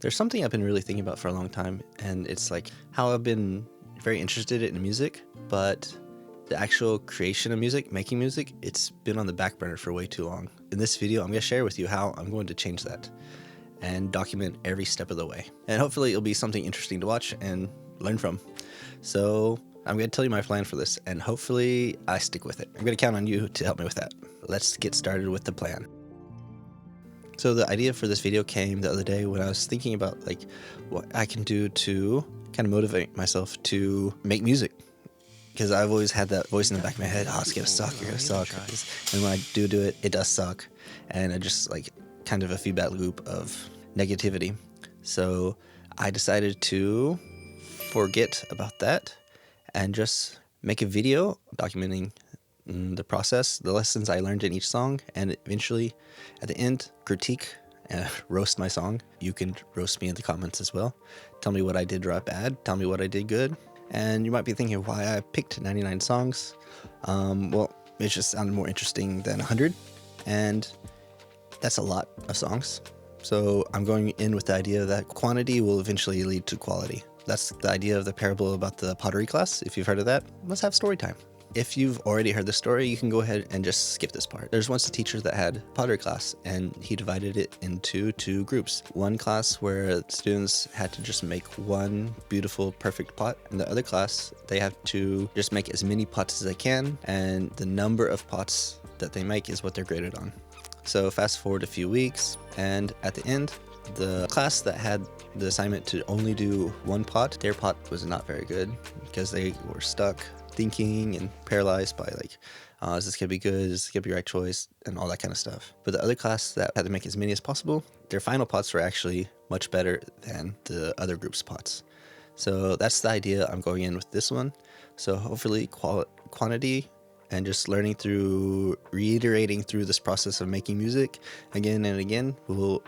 There's something I've been really thinking about for a long time, and it's like how I've been very interested in music, but the actual creation of music, making music, it's been on the back burner for way too long. In this video, I'm going to share with you how I'm going to change that and document every step of the way. And hopefully it'll be something interesting to watch and learn from. So I'm going to tell you my plan for this, and hopefully I stick with it. I'm going to count on you to help me with that. Let's get started with the plan. So the idea for this video came the other day when I was thinking about like what I can do to kind of motivate myself to make music. Because I've always had that voice in the back of my head, oh, it's gonna suck, you're gonna suck. And when I do it, it does suck. And I just like kind of a feedback loop of negativity. So I decided to forget about that and just make a video documenting the process, the lessons I learned in each song, and eventually at the end critique and roast my song. You can roast me in the comments as well. Tell me what I did right bad, tell me what I did good. And you might be thinking why I picked 99 songs. Well, it just sounded more interesting than 100, and that's a lot of songs. So I'm going in with the idea that quantity will eventually lead to quality. That's the idea of the parable about the pottery class. If you've heard of that, let's have story time. If you've already heard the story, you can go ahead and just skip this part. There's once a teacher that had pottery class, and he divided it into two groups. One class where students had to just make one beautiful, perfect pot, and the other class, they have to just make as many pots as they can, and the number of pots that they make is what they're graded on. So fast forward a few weeks, and at the end, the class that had the assignment to only do one pot, their pot was not very good because they were stuck thinking and paralyzed by like, is this gonna be good? Is this gonna be the right choice? And all that kind of stuff. But the other class that had to make as many as possible, their final pots were actually much better than the other group's pots. So that's the idea I'm going in with this one. So hopefully quantity and just learning through, reiterating through this process of making music again and again will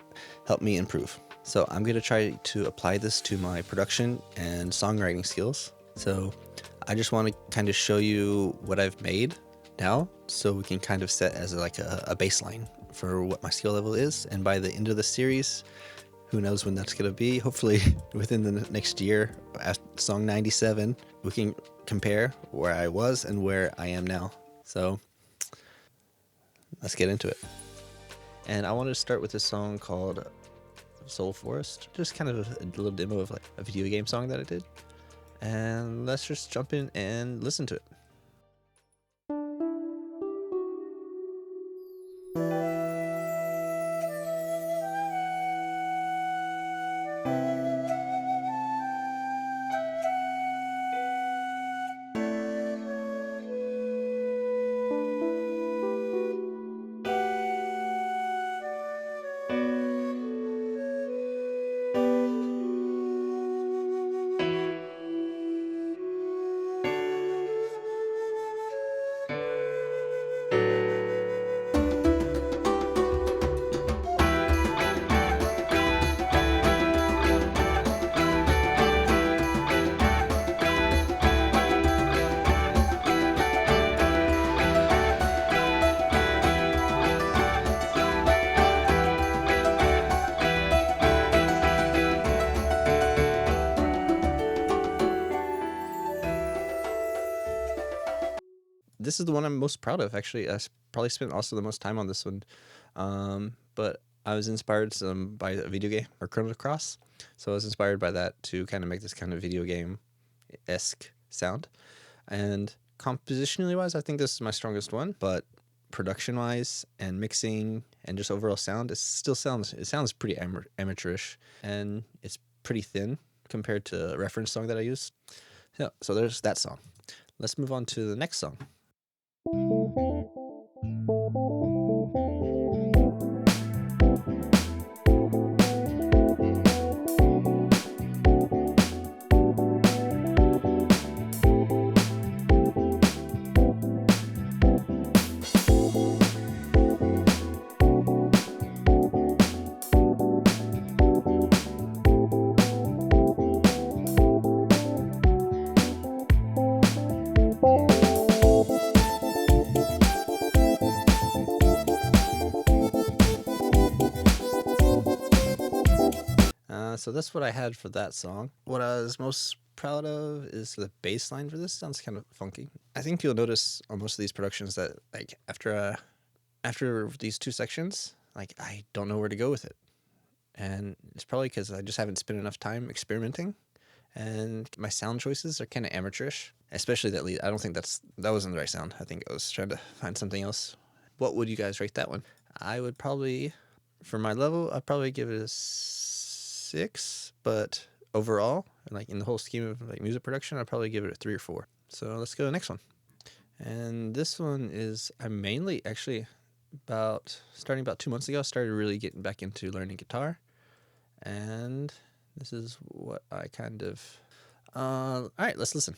help me improve. So I'm gonna try to apply this to my production and songwriting skills. So I just want to kind of show you what I've made now, so we can kind of set as like a baseline for what my skill level is. And by the end of the series, who knows when that's going to be, hopefully within the next year, at song 97, we can compare where I was and where I am now. So let's get into it. And I wanted to start with this song called Soul Forest, just kind of a little demo of like a video game song that I did. And let's just jump in and listen to it. This is the one I'm most proud of, actually. I probably spent also the most time on this one. But I was inspired by a video game, or Chrono Cross. So I was inspired by that to kind of make this kind of video game-esque sound. And compositionally wise, I think this is my strongest one. But production wise and mixing and just overall sound, it sounds pretty amateurish. And it's pretty thin compared to the reference song that I used. Yeah, so there's that song. Let's move on to the next song. So that's what I had for that song. What I was most proud of is the bass line for this. Sounds kind of funky. I think you'll notice on most of these productions that like after these two sections, like I don't know where to go with it. And it's probably because I just haven't spent enough time experimenting, and my sound choices are kind of amateurish, especially that lead. I don't think that wasn't the right sound. I think I was trying to find something else. What would you guys rate that one? I would probably, for my level, I'd probably give it a 6, but overall, like in the whole scheme of like music production, I'd probably give it a 3 or 4. So let's go to the next one. And this one is, I mainly actually starting about 2 months ago, started really getting back into learning guitar. And this is what I kind of, all right, let's listen.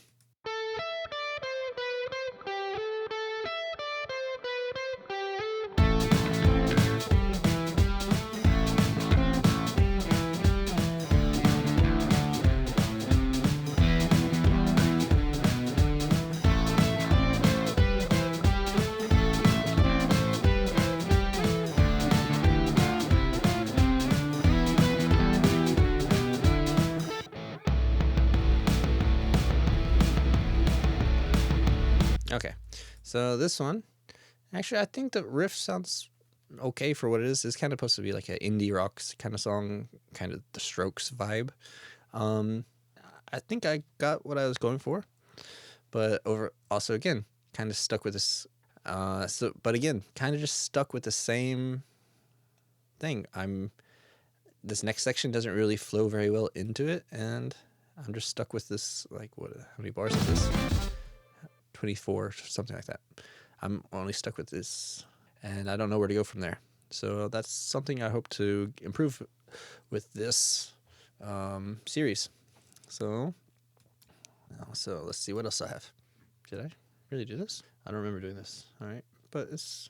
Okay, so this one, actually, I think the riff sounds okay for what it is. It's kind of supposed to be like an indie rock kind of song, kind of the Strokes vibe. I think I got what I was going for, but also again, kind of stuck with this. But again, kind of just stuck with the same thing. This next section doesn't really flow very well into it, and I'm just stuck with this. Like, how many bars is this? 24, something like that. I'm only stuck with this, and I don't know where to go from there. So that's something I hope to improve with this series. So let's see what else I have. Did I really do this? I don't remember doing this. All right, but this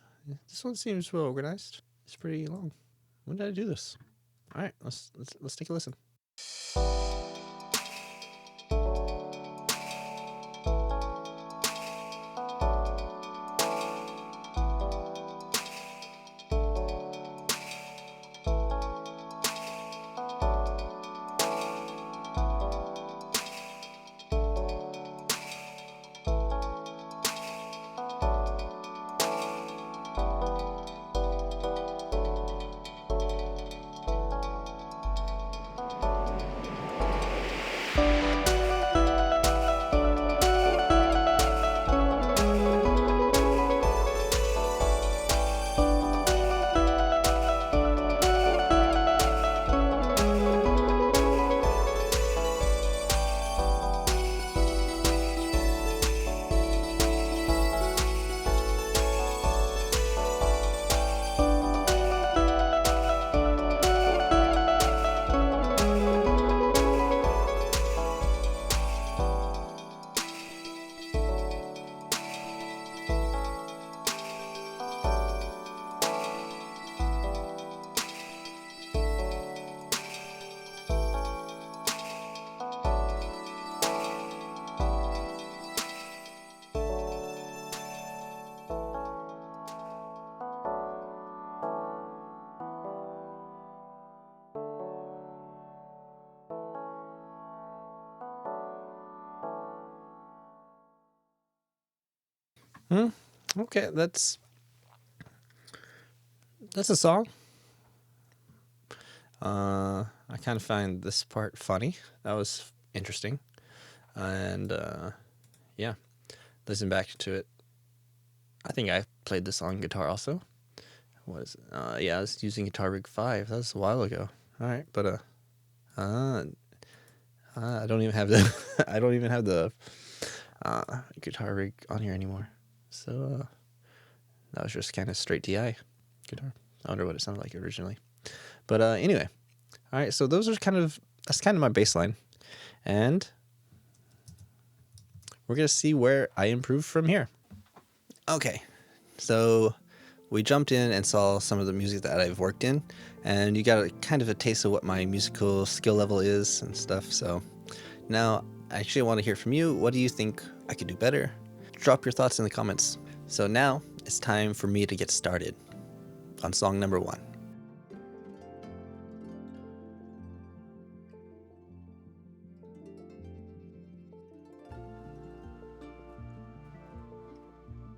one seems well organized. It's pretty long. When did I do this? All right, let's take a listen. Okay, that's a song. I kind of find this part funny. That was interesting, and yeah, listen back to it. I think I played this on guitar also. Yeah, I was using Guitar Rig 5. That was a while ago. All right, but I don't even have the I don't even have the Guitar Rig on here anymore. So that was just kind of straight DI guitar. I wonder what it sounded like originally. But anyway, all right. So that's kind of my baseline, and we're gonna see where I improve from here. Okay, so we jumped in and saw some of the music that I've worked in, and you got kind of a taste of what my musical skill level is and stuff. So now I actually want to hear from you. What do you think I could do better? Drop your thoughts in the comments. So now it's time for me to get started on song number 1.